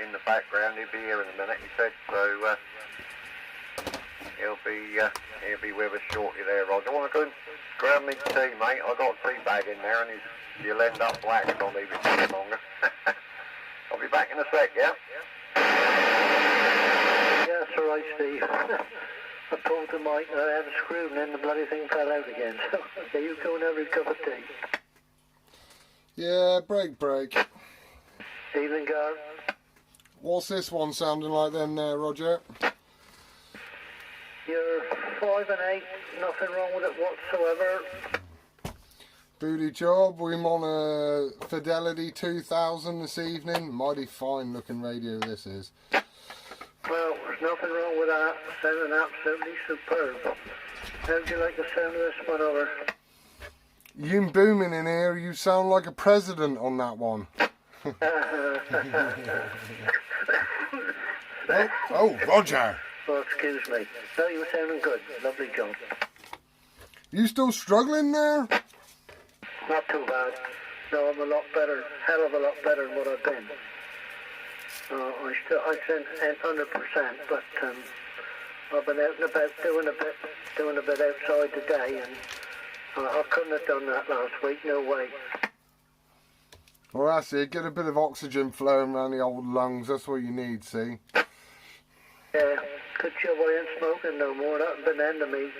in the background. He'll be here in a minute, he said, so he'll be with us shortly there, Roger. I want to go and grab me tea, mate. I've got a tea bag in there, and you'll end up black if I leave it too longer. I'll be back in a sec, yeah? Yeah, that's all right, Steve. I pulled the mic and I had a screw and then the bloody thing fell out again. So, okay, you go and have a cup of tea. Yeah, break. Evening, Gar. What's this one sounding like then there, Roger? You're 5 and 8, nothing wrong with it whatsoever. Booty job, we're on a Fidelity 2000 this evening. Mighty fine looking radio this is. Well, there's nothing wrong with that. Sounding absolutely superb. How do you like the sound of this one over? You booming in here, you sound like a president on that one. oh, Roger. Oh, excuse me. No, you were sounding good. Lovely job. You still struggling there? Not too bad. No, I'm a lot better. Hell of a lot better than what I've been. I said 100%, but I've been out and about doing a bit outside today, and I couldn't have done that last week. No way. Well, that's it. Get a bit of oxygen flowing around the old lungs. That's what you need, see? Yeah, good job I ain't smoking no more. That'd been the end of me.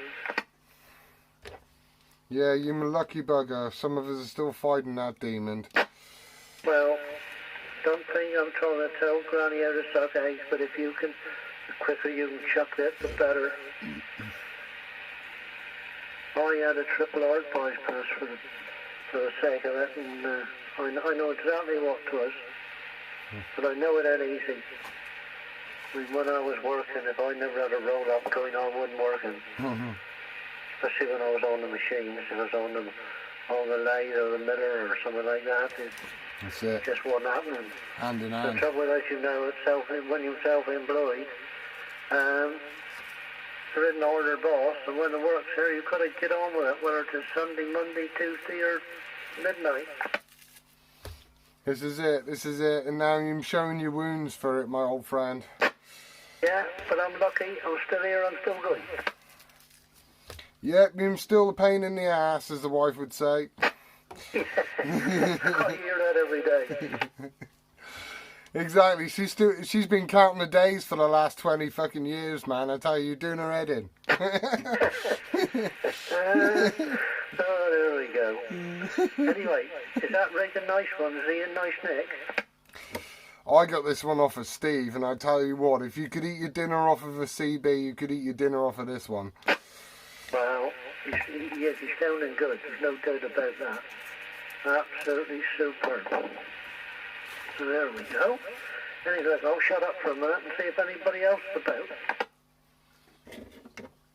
Yeah, you're a lucky bugger. Some of us are still fighting that demon. Well, don't think I'm trying to tell Granny how to suck eggs, but if you can, the quicker you can chuck it, the better. I had a triple heart bypass for the sake of it, and I know exactly what it was, but I know it ain't easy. I mean, when I was working, if I never had a roll-up going on, I wasn't working. Especially when I was on the machines, if I was on the lathe or the miller or something like that. That's it. Just wasn't happening. Hand in The hand. trouble is, as you know, when you're self-employed, there isn't order boss, and when the work's here, you've got to get on with it, whether it's Sunday, Monday, Tuesday, or midnight. This is it. And now you're showing your wounds for it, my old friend. Yeah, but I'm lucky. I'm still here. I'm still good. Yep, you're still a pain in the ass, as the wife would say. I hear that every day. Exactly. She's been counting the days for the last 20 fucking years, man. I tell you, you're doing her head in. Oh, there we go. Anyway, is that Rick a nice one? Is he a nice Nick? I got this one off of Steve, and I tell you what, if you could eat your dinner off of a CB, you could eat your dinner off of this one. Well, yes, he's sounding good. There's no doubt about that. Absolutely superb. So there we go. Anyway, I'll shut up for a minute and see if anybody else is about.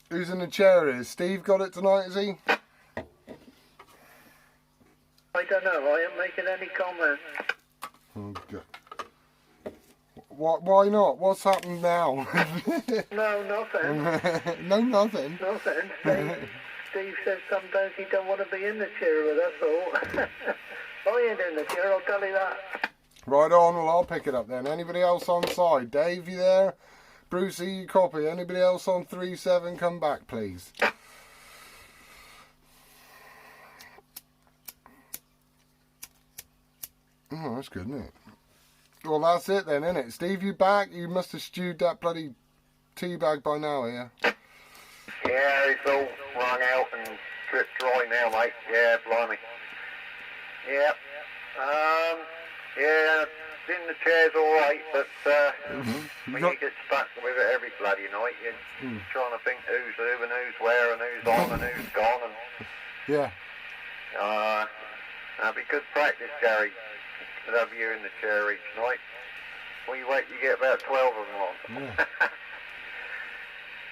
Who's in the chair is? Steve got it tonight, is he? I don't know. I ain't making any comment. Oh, God. Why not? What's happened now? No, nothing. No, nothing. Nothing. Steve says sometimes he don't want to be in the chair, but that's all. I ain't in the chair, I'll tell you that. Right on, well, I'll pick it up then. Anybody else on side? Dave, you there? Brucey, you copy. Anybody else on 3-7, come back, please. Oh, that's good, isn't it? Well, that's it then, isn't it? Steve, you back? You must have stewed that bloody tea bag by now, yeah? Yeah, it's all wrung out and dripped dry now, mate. Yeah, blimey. Yeah. Yeah, in the chair's alright, but when you get stuck with it every bloody night, you're trying to think who's who and who's where and who's on and who's gone. And Yeah. That'd be good practice, Gary, to have you in the chair each night. Well, you wait, you get about 12 of them on. Yeah.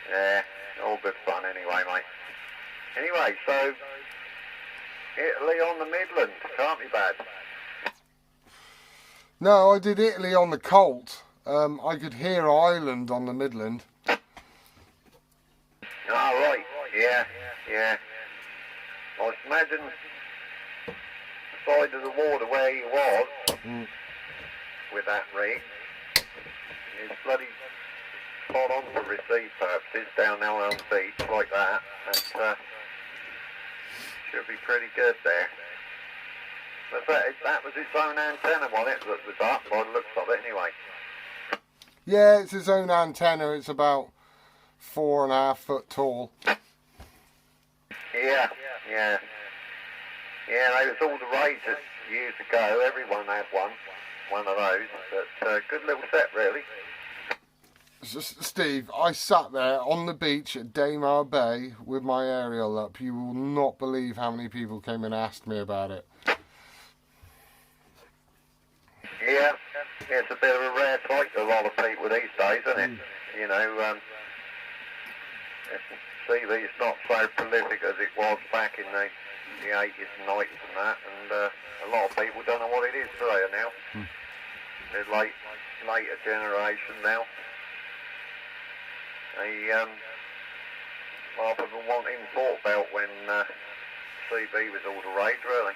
Yeah, all good fun anyway, mate. Anyway, so Italy on the Midland, can't be bad. No, I did Italy on the Colt. I could hear Ireland on the Midland. Oh, right, yeah. I imagine the side of the water where he was with that rig, is bloody spot on for receive purposes down now on the beach like that. That should be pretty good there. But that was its own antenna, wasn't it, that was up by the looks of it anyway. Yeah, it's his own antenna. It's about 4.5 foot tall. Yeah. Yeah, they was all the rage years ago. Everyone had one of those. But good little set, really. Steve, I sat there on the beach at Daymar Bay with my aerial up. You will not believe how many people came and asked me about it. Yeah, it's a bit of a rare sight to a lot of people these days, isn't it? You know, CB's not so prolific as it was back in the 80s and 90s and that, and a lot of people don't know what it is today now. The later generation now. They rather than wanting thought about when CB was all the rage, really.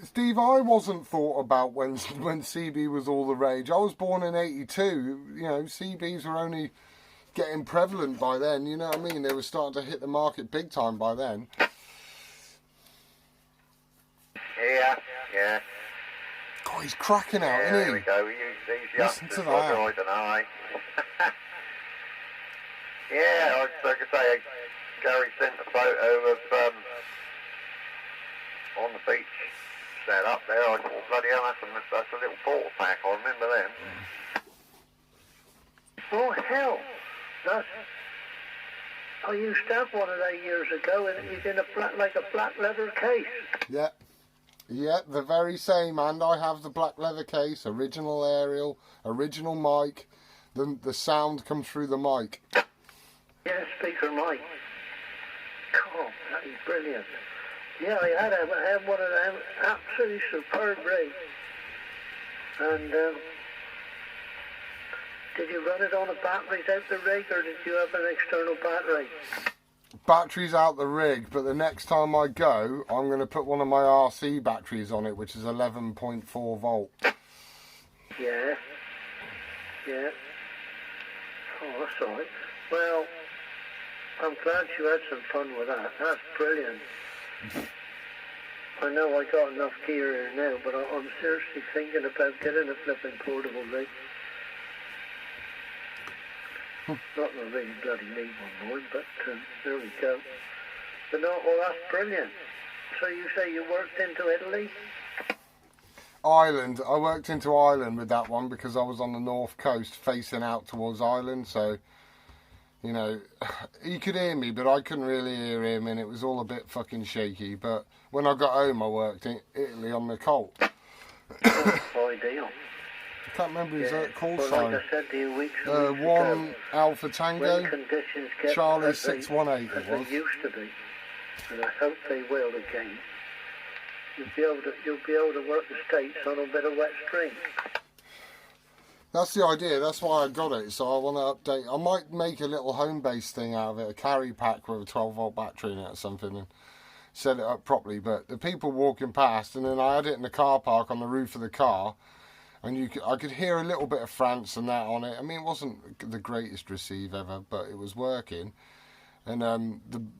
Steve, I wasn't thought about when CB was all the rage. I was born in 82. You know, CBs were only getting prevalent by then. You know what I mean? They were starting to hit the market big time by then. Yeah. God, he's cracking out, yeah, isn't he? There we go. These Listen youngsters, to that. I don't know. Yeah, like I say, Gary sent a photo of on the beach set up there. I thought, bloody hell, that's a little portal pack. I remember them. Oh, hell. I used to have one of that years ago, and it's in a black leather case. Yeah, the very same, and I have the black leather case, original aerial, original mic. The sound comes through the mic. Yeah, speaker mic. God, that is brilliant. Yeah, I had one of them, absolutely superb rig. And did you run it on a batteries out the rig, or did you have an external battery? Batteries out the rig, but the next time I go, I'm going to put one of my RC batteries on it, which is 11.4 volt. Yeah. Oh, that's all right. Well, I'm glad you had some fun with that. That's brilliant. I know I got enough gear here now, but I'm seriously thinking about getting a flipping portable rig. Not that I really bloody need one more, but there we go. But no, well, that's brilliant. So you say you worked into Italy? Ireland. I worked into Ireland with that one because I was on the north coast facing out towards Ireland, so, you know, he could hear me, but I couldn't really hear him, and it was all a bit fucking shaky. But when I got home, I worked in Italy on the Colt. Oh, ideal. I can't remember his call well, sign. like I said to you weeks One ago, Alpha Tango, when conditions get Charlie as they- 618 as it was. they used to be, and I hope they will again. You'll be able to work the States on a bit of wet string. That's the idea. That's why I got it. So I want to update. I might make a little home-based thing out of it, a carry pack with a 12-volt battery in it or something, and set it up properly. But the people walking past, and then I had it in the car park on the roof of the car, and I could hear a little bit of France and that on it. I mean, it wasn't the greatest receive ever, but it was working. And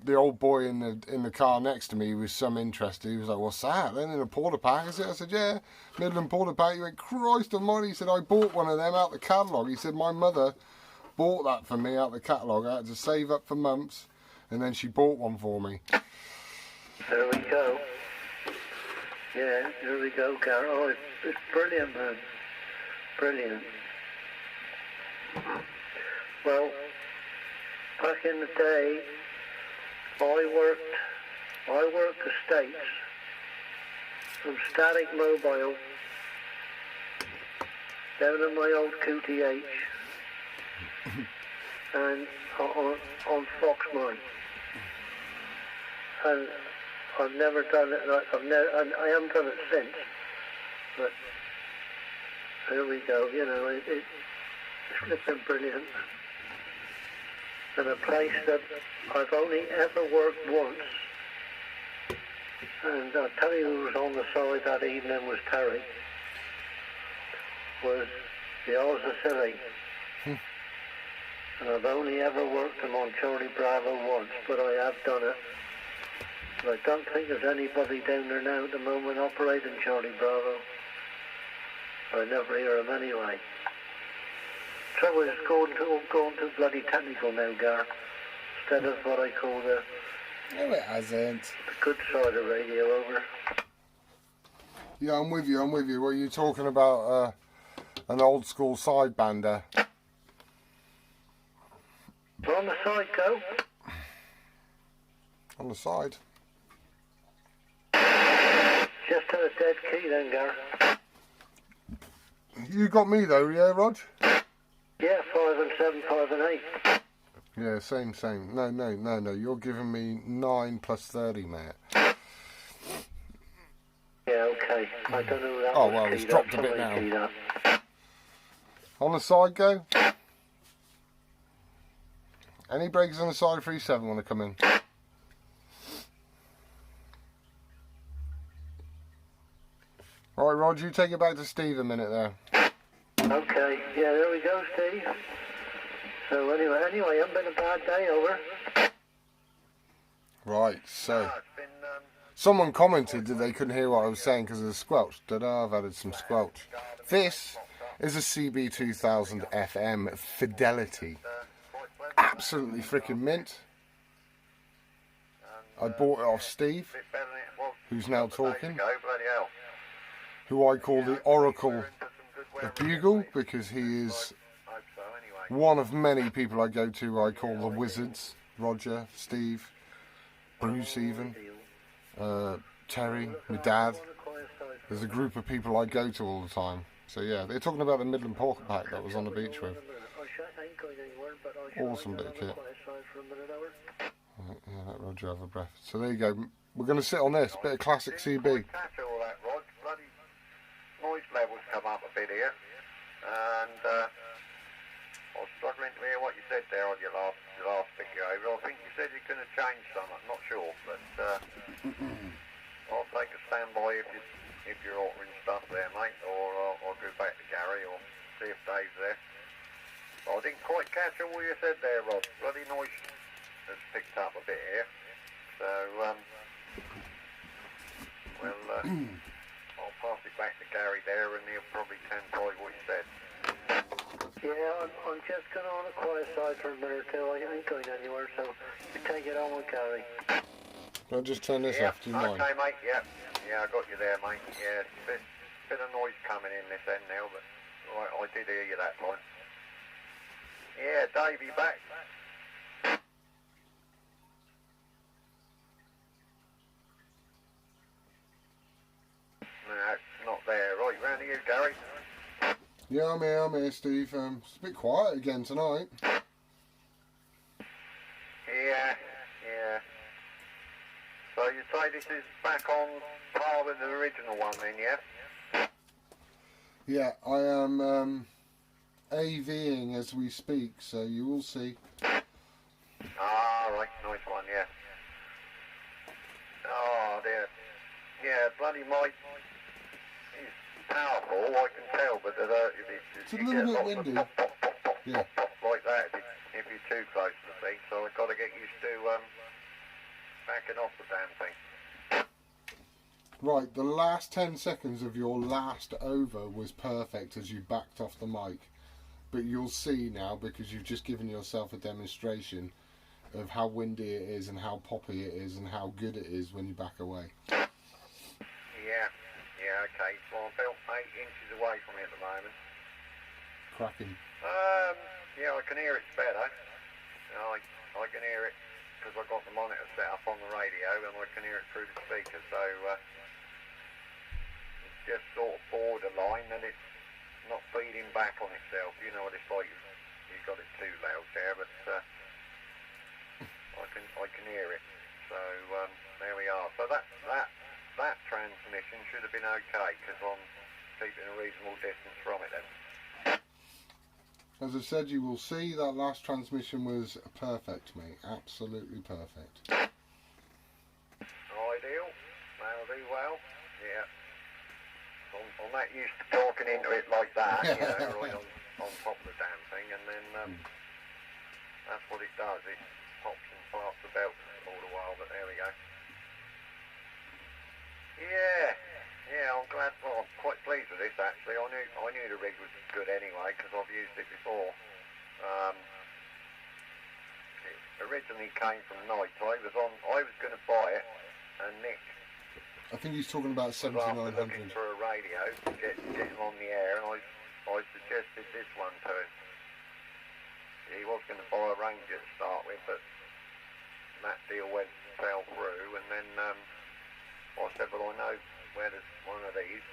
the old boy in the car next to me was some interested. He was like, "What's that?" Then in a porta pack. I said, "Yeah, Midland porta pack." He went, "Christ almighty!" He said, "I bought one of them out the catalogue." He said, "My mother bought that for me out the catalogue. I had to save up for months, and then she bought one for me." There we go. Yeah, there we go, Gary. Oh, it's brilliant, man. Brilliant. Well, back in the day, I worked the States from static mobile down in my old QTH and on Fox Mine. And I've never done it. I haven't done it since. But there we go. You know, it's flipping brilliant. And a place that I've only ever worked once. And I'll tell you who was on the side that evening was Terry. Was The O's are silly. And I've only ever worked them on Charlie Bravo once, but I have done it. But I don't think there's anybody down there now at the moment operating Charlie Bravo. I never hear them anyway. Trouble is going too bloody technical now, Gar. Instead of what I call the No, it hasn't. good side of radio over. Yeah, I'm with you. What are you talking about? An old school sidebander. On the side, go. On the side. Just to the dead key then, Gar. You got me though, yeah, Rog? Yeah, 5 and 7, 5 and 8. Yeah, same. No. You're giving me 9 plus 30, mate. Yeah, okay. I don't know who that Oh, was well, it's keyed dropped up. a bit Somebody now. keyed up. On the side, go. Any breakers on the side 37 want to come in? Right, Rog, you take it back to Steve a minute there. Okay, yeah, there we go, Steve. So anyway, hasn't been a bad day, over. Right, so It's been, someone commented that they couldn't hear what I was saying because of the squelch. Ta-da, I've added some squelch. This is a CB 2000 FM Fidelity. Absolutely freaking mint. I bought it off Steve, bit better than it was who's now a couple of days talking, ago, bloody hell. who I call the Oracle Into some good wear of Bugle, because he is Hope so, anyway. one of many people I go to. I call the Wizards. Roger, Steve, Bruce even, Terry, my dad. There's a group of people I go to all the time. So yeah, they're talking about the Midland Porker Pack that was on the beach with. Awesome bit of kit. Right, yeah, let Roger have a breath. So there you go. We're going to sit on this bit of classic CB. Catch all that, Rod. Bloody noise levels come up a bit here, and I was struggling to hear what you said there on your last video over. I think you said you're going to change some. I'm not sure, but I'll take a standby if you're altering stuff there, mate, or I'll go back to Gary or see if Dave's there. I didn't quite catch all you said there, Rod. Bloody noise has picked up a bit here. So, I'll pass it back to Gary there and he'll probably translate what you said. Yeah, I'm just going on the quiet side for a minute or two. I ain't going anywhere, so you take it on with Gary. I'll just turn this off, do you mind? Okay, mate, yeah, I got you there, mate. Yeah, it's bit of noise coming in this end now, but I did hear you that time. Yeah, Dave, you back? No, not there. Right, round to you, Gary. Yeah, I'm here, Steve. It's a bit quiet again tonight. Yeah. So you say this is back on par with the original one then, yeah? Yeah, I am AVing as we speak, so you will see. Ah, right, nice one, yeah. Oh dear. Yeah, bloody Mike. He's powerful, I can tell, but It's a little bit windy. Yeah. Pop like that if you're too close to the thing, so I've got to get used to backing off the damn thing. Right, the last 10 seconds of your last over was perfect as you backed off the mic. But you'll see now, because you've just given yourself a demonstration of how windy it is and how poppy it is and how good it is when you back away. Yeah, okay. Well, I'm about 8 inches away from it at the moment. Cracking. Yeah, I can hear it better. I can hear it because I've got the monitor set up on the radio and I can hear it through the speaker, so it's just sort of borderline and it's not feeding back on itself. You know what it's like, you've got it too loud there, but I can hear it. So there we are. So that transmission should have been okay because I'm keeping a reasonable distance from it then. As I said, you will see that last transmission was perfect, mate. Absolutely perfect. Ideal. That'll do well. Yeah. I'm not used to talking into it like that, you know, right on top of the damn thing, and then that's what it does. It pops and farts about all the while, but there we go. Yeah, I'm glad. Well, I'm quite pleased with this actually. I knew the rig was good anyway because I've used it before. It originally came from Knight. I was going to buy it, and Nick. I think he's talking about 7900. Looking for a radio to get him on the air, and I suggested this one to him. He was going to buy a Ranger to start with, but that deal fell through, and then I said, well, I know where there's one of these,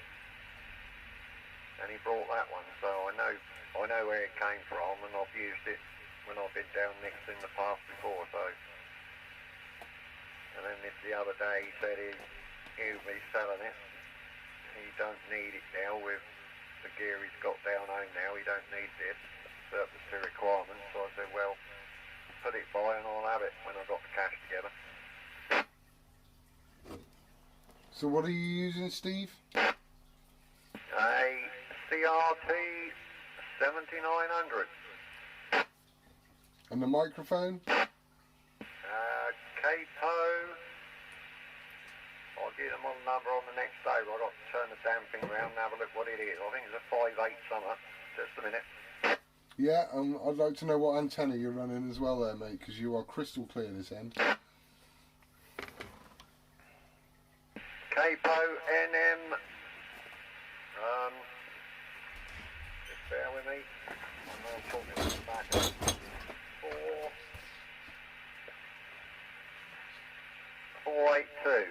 and he brought that one, so I know where it came from, and I've used it when I've been down Nick's in the past before, so. And then the other day he said he'll be selling it. He don't need it now with the gear he's got down home now. He don't need this surplus to requirements. So I said, well, put it by and I'll have it when I've got the cash together. So what are you using, Steve? A CRT 7900. And the microphone? Capo. I'll give them on the number on the next day. I've got to turn the damn thing around and have a look what it is. I think it's a 5.8 something. Just a minute. Yeah, I'd like to know what antenna you're running as well there, mate, because you are crystal clear this end. Capo NM. Just bear with me. I'm talking to the back. 482.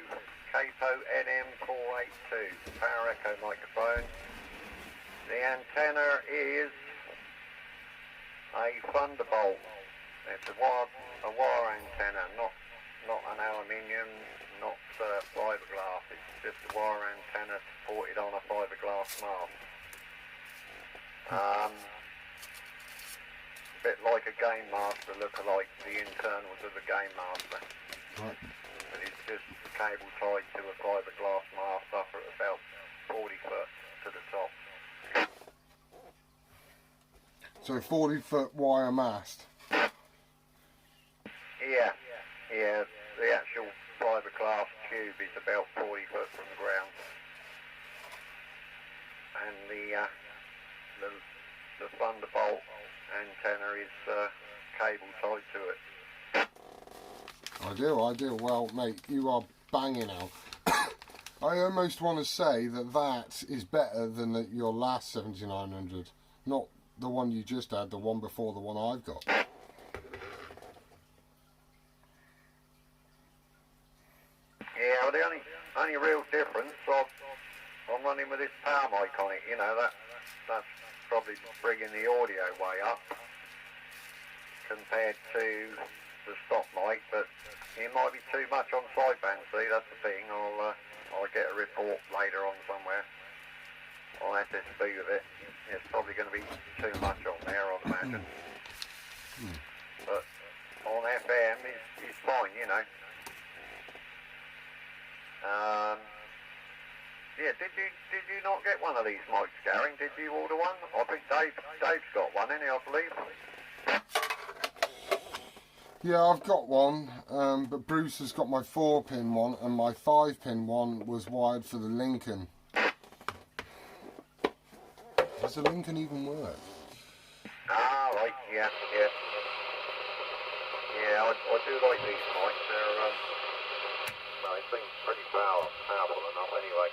Capo NM 482. Power Echo microphone. The antenna is a Thunderbolt. It's a wire antenna, not an aluminium, not fiberglass. It's just a wire antenna supported on a fiberglass mast. A bit like a Game Master, look-alike, the internals of a Game Master. Right. But it's just cable tied to a fiberglass mast up at about 40 foot to the top. So 40-foot wire mast. Yeah. The actual fiberglass tube is about 40 foot from the ground, and the Thunderbolt antenna is cable tied to it. Ideal. Well, mate, you are banging out. I almost want to say that is better than your last 7900, not the one you just had, the one before the one I've got. Yeah, well, the only real difference, I'm running with this power mic on it, you know, that's probably bringing the audio way up compared to the stock mic, but it might be too much on sideband, see, that's the thing. I'll get a report later on somewhere on SSB with it. It's probably going to be too much on there, I'd imagine. But on FM, it's fine, you know. Yeah, did you not get one of these mics, Gary? Did you order one? I think Dave's got one, isn't he, I believe? Yeah, I've got one, but Bruce has got my 4-pin one, and my 5-pin one was wired for the Lincoln. Does the Lincoln even work? Ah, right, yeah. Yeah, I do like these mics. They're, well, they seem pretty powerful enough anyway.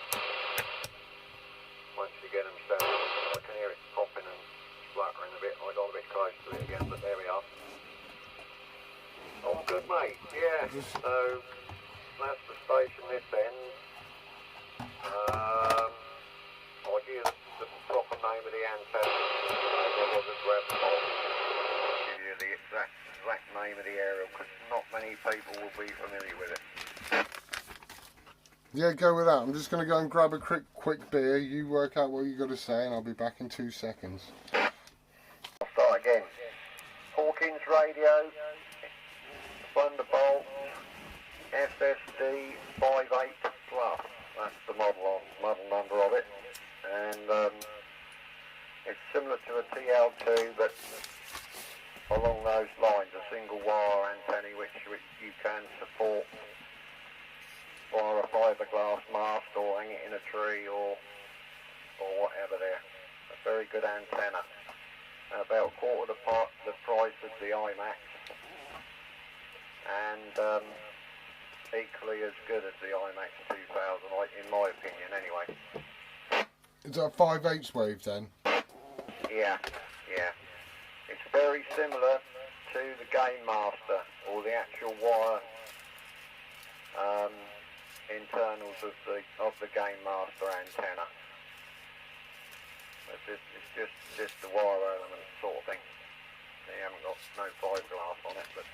Once you get them set up, I can hear it popping and spluttering a bit. I got a bit close to it again, but there we are. Oh, good, mate. Yeah, so that's the station this end. I'll give the proper name of the antenna. I wasn't grabbed the ball. I'll give you the exact name of the aerial because not many people will be familiar with it. Yeah, go with that. I'm just going to go and grab a quick beer. You work out what you got to say, and I'll be back in 2 seconds. I'll start again. Hawkins radio, Thunderbolt, SSD 58 plus. That's the model number of it. a TL2, but along those lines, a single wire antenna which you can support via a fiberglass mast or hang it in a tree or whatever there. A very good antenna. About a quarter the price of the IMAX, and equally as good as the IMAX 2000, in my opinion anyway. Is that 5/8 wave then? Yeah. It's very similar to the Game Master, or the actual wire internals of the Game Master antenna. It's just the wire element sort of thing. They haven't got no fiberglass on it, but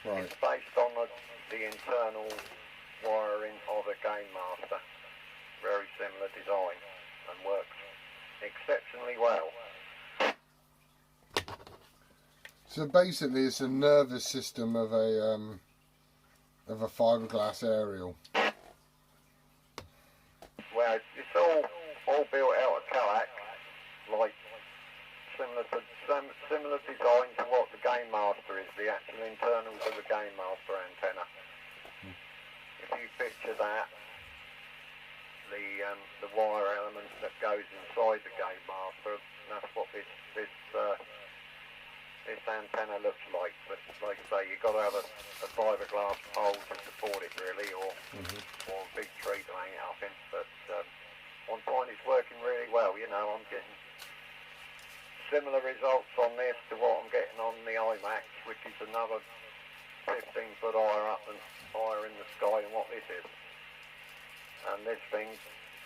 Right. it's based on the internal wiring of a Game Master. Very similar design and works exceptionally well. So basically, it's a nervous system of a fiberglass aerial. Well, it's all built out of Calac, like similar design to what the Game Master is. The actual internals of the Game Master antenna. If you picture that, the wire element that goes inside the Game Master, that's what this antenna looks like. But like I say, you've got to have a fiberglass pole to support it really, or a big tree to hang it up in. But on point, it's working really well. You know, I'm getting similar results on this to what I'm getting on the IMAX, which is another 15-foot higher up and higher in the sky than what this is. And this thing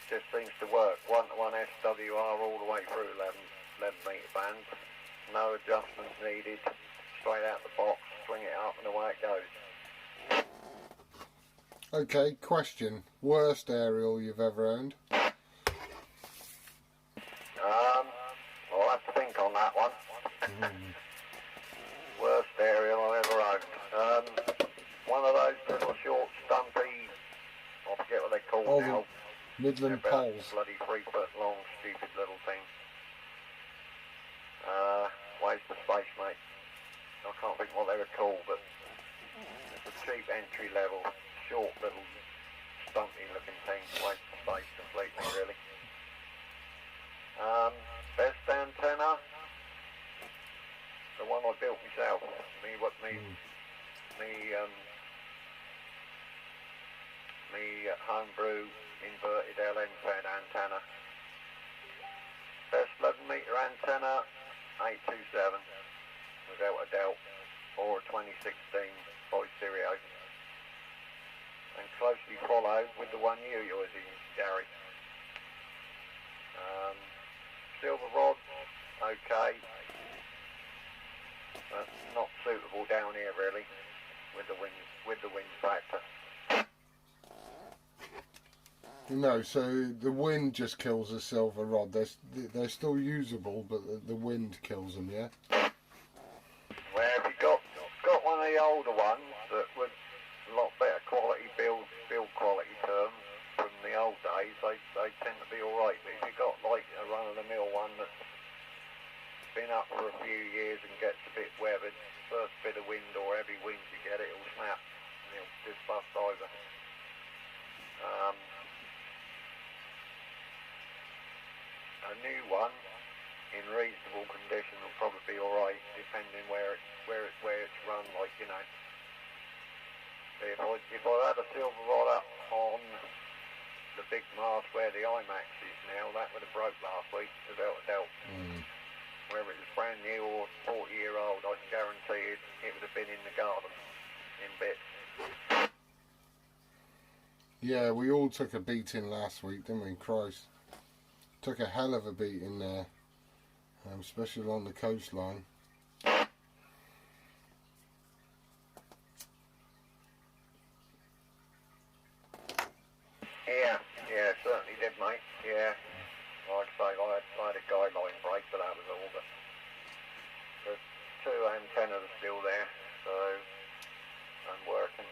just seems to work. 1-to-1 SWR all the way through 11 metre band. No adjustments needed. Straight out the box, swing it up and away it goes. Okay, question. Worst aerial you've ever owned? I'll have to think on that one. Worst aerial I ever owned. One of those little short, stumpy, I forget what they call Oh, now. the Midland About poles. bloody 3-foot long, stupid little thing. Waste of space, mate. I can't think what they were called, but it's a cheap entry level, short little, stumpy looking thing. Waste of space completely, really. Best antenna, the one I built myself. Me homebrew inverted LN10 antenna. Best 11 metre antenna, 827, without a doubt, or a 2016 by Stereo. And closely followed with the one you're using, Gary. Silver rod, okay, but not suitable down here really, with the wind factor. No, so the wind just kills the silver rod. They're still usable, but the wind kills them, yeah? Well, if you got one of the older ones that was a lot better quality build quality terms from the old days, they tend to be alright. But if you got like a run-of-the-mill one that's been up for a few years and gets a bit weathered, first bit of wind or heavy wind you get, it'll snap and it'll just bust over. A new one in reasonable condition will probably be alright, depending where it's run, like, you know. If I had a silver rod up on the big mast where the IMAX is now, that would have broke last week, without a doubt. Whether it was brand new or 40-year-old, I can guarantee it would have been in the garden, in bits. Yeah, we all took a beating last week, didn't we? Christ. Took a hell of a beating there, especially along the coastline. Yeah, certainly did, mate. Yeah, like I say, I had a guideline break, but that was all. But the two antennas are still there, so I'm working.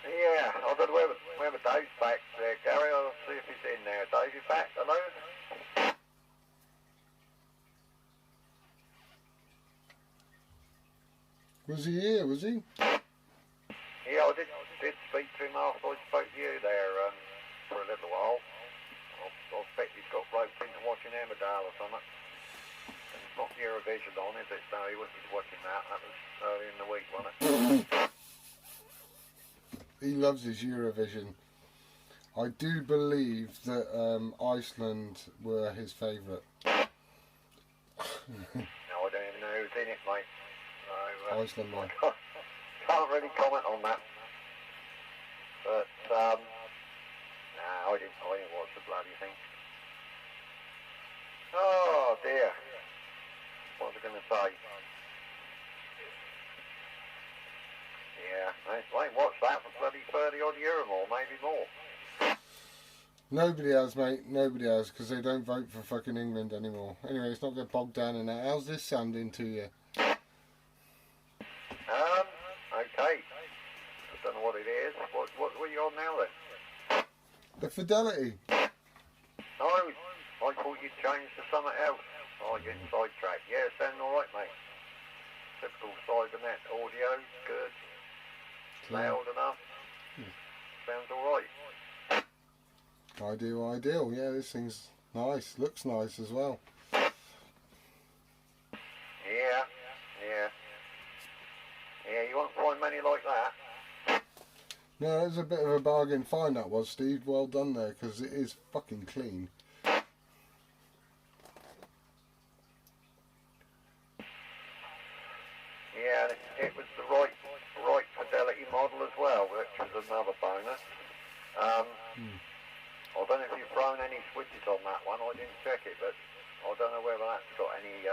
Yeah, I don't know whether Dave's back there, Gary. I'll see if he's in there. Dave, you back? Hello? Was he here, was he? Yeah, I did speak to him after I spoke to you there for a little while. I bet he's got roped into watching Emmerdale or something. And it's not Eurovision on, is it? No, he wasn't watching that. That was early in the week, wasn't it? He loves his Eurovision. I do believe that Iceland were his favourite. No, I don't even know who's in it, mate. So, Iceland won. Can't really comment on that. But, nah, I didn't watch the bloody thing. Oh, dear. What was I going to say? Yeah, I ain't watched that for bloody 30 odd year or more, maybe more. Nobody has, mate. Nobody has, because they don't vote for fucking England anymore. Anyway, it's not get bogged down in that. How's this sounding to you? Okay. I don't know what it is. What are you on now then? The Fidelity. No, I thought you'd changed to something else. Oh, you're getting sidetracked. Yeah, sounding alright, mate. Typical Cybernet audio, good. Loud enough. Sounds alright. Ideal. Yeah, this thing's nice. Looks nice as well. Yeah, you won't find many like that. No, it was a bit of a bargain find, that was, Steve. Well done there, because it is fucking clean. Yeah, it was the right Fidelity model as well, which was another bonus. I don't know if you've thrown any switches on that one. I didn't check it, but I don't know whether that's got any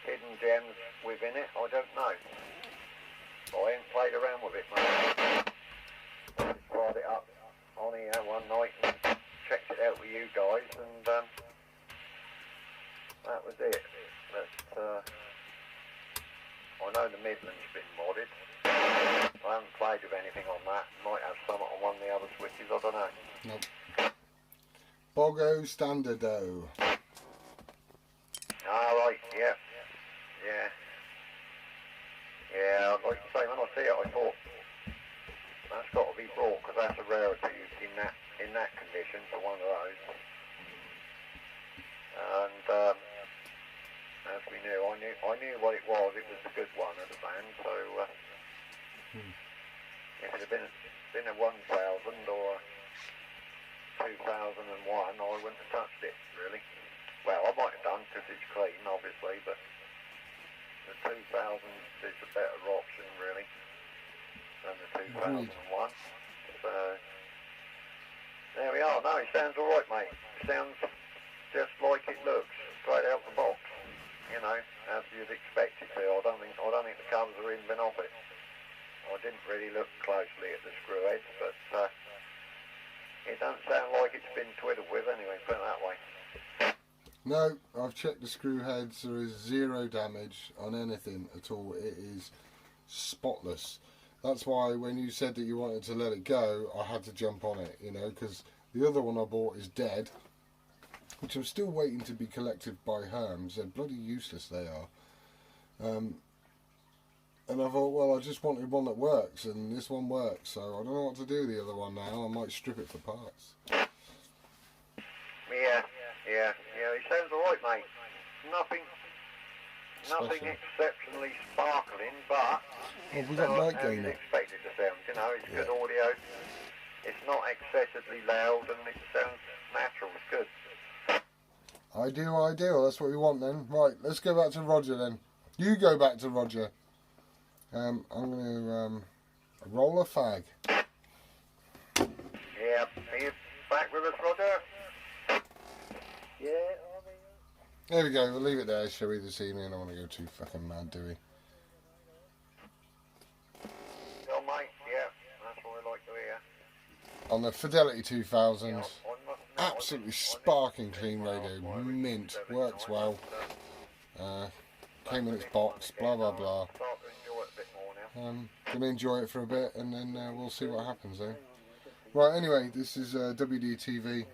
hidden gems within it. I don't know. I ain't played around with it, mate. I just tried it up on here one night and checked it out with you guys, and that was it. But I know the Midland's been modded. I haven't played with anything on that. Might have some on one of the other switches, I don't know. Nope. Bogo Standardo. Right, yeah. Like I say, when I see it, I thought that's got to be brought, because that's a rarity in that condition for one of those. And as we knew, I knew what it was. It was a good one of the band. So if it had been a 1000 or 2001, I wouldn't have touched it really. Well, I might have done because it's clean, obviously, but the 2000 is a better option really than the 2001. So there we are. No, it sounds all right, mate. It sounds just like it looks, straight out the box. You know, as you'd expect it to. I don't think the covers are even been off it. I didn't really look closely at the screw heads, but it don't sound like it's been twiddled with anyway, put it that way. No, I've checked the screw heads. There is zero damage on anything at all. It is spotless. That's why when you said that you wanted to let it go, I had to jump on it, you know, because the other one I bought is dead, which I'm still waiting to be collected by Herms. They're bloody useless, they are. And I thought, well, I just wanted one that works, and this one works, so I don't know what to do with the other one now. I might strip it for parts. Yeah, it sounds alright, mate. Nothing exceptionally sparkling, but Well, we got night how gain you'd it. expect it to sound. You know, it's good audio. It's not excessively loud, and it sounds natural. It's good. Ideal. That's what we want then. Right, let's go back to Roger then. You go back to Roger. I'm going to roll a fag. Yeah, are you back with us, Roger? Yeah, There we go. We'll leave it there, shall we, this evening? I don't want to go too fucking mad, do we? Oh, mate, yeah, that's what I like to hear. On the Fidelity 2000, Yeah, absolutely sparking clean radio, mint, works well. Came in its box, blah blah blah. Gonna enjoy it for a bit, and then we'll see what happens then. Right, anyway, this is WDTV.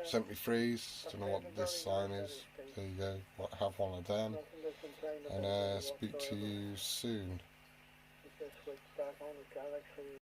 Sent me freeze. Don't know what this sign is. There you go. What have one of them, and speak to you soon. Just switch back on the Galaxy.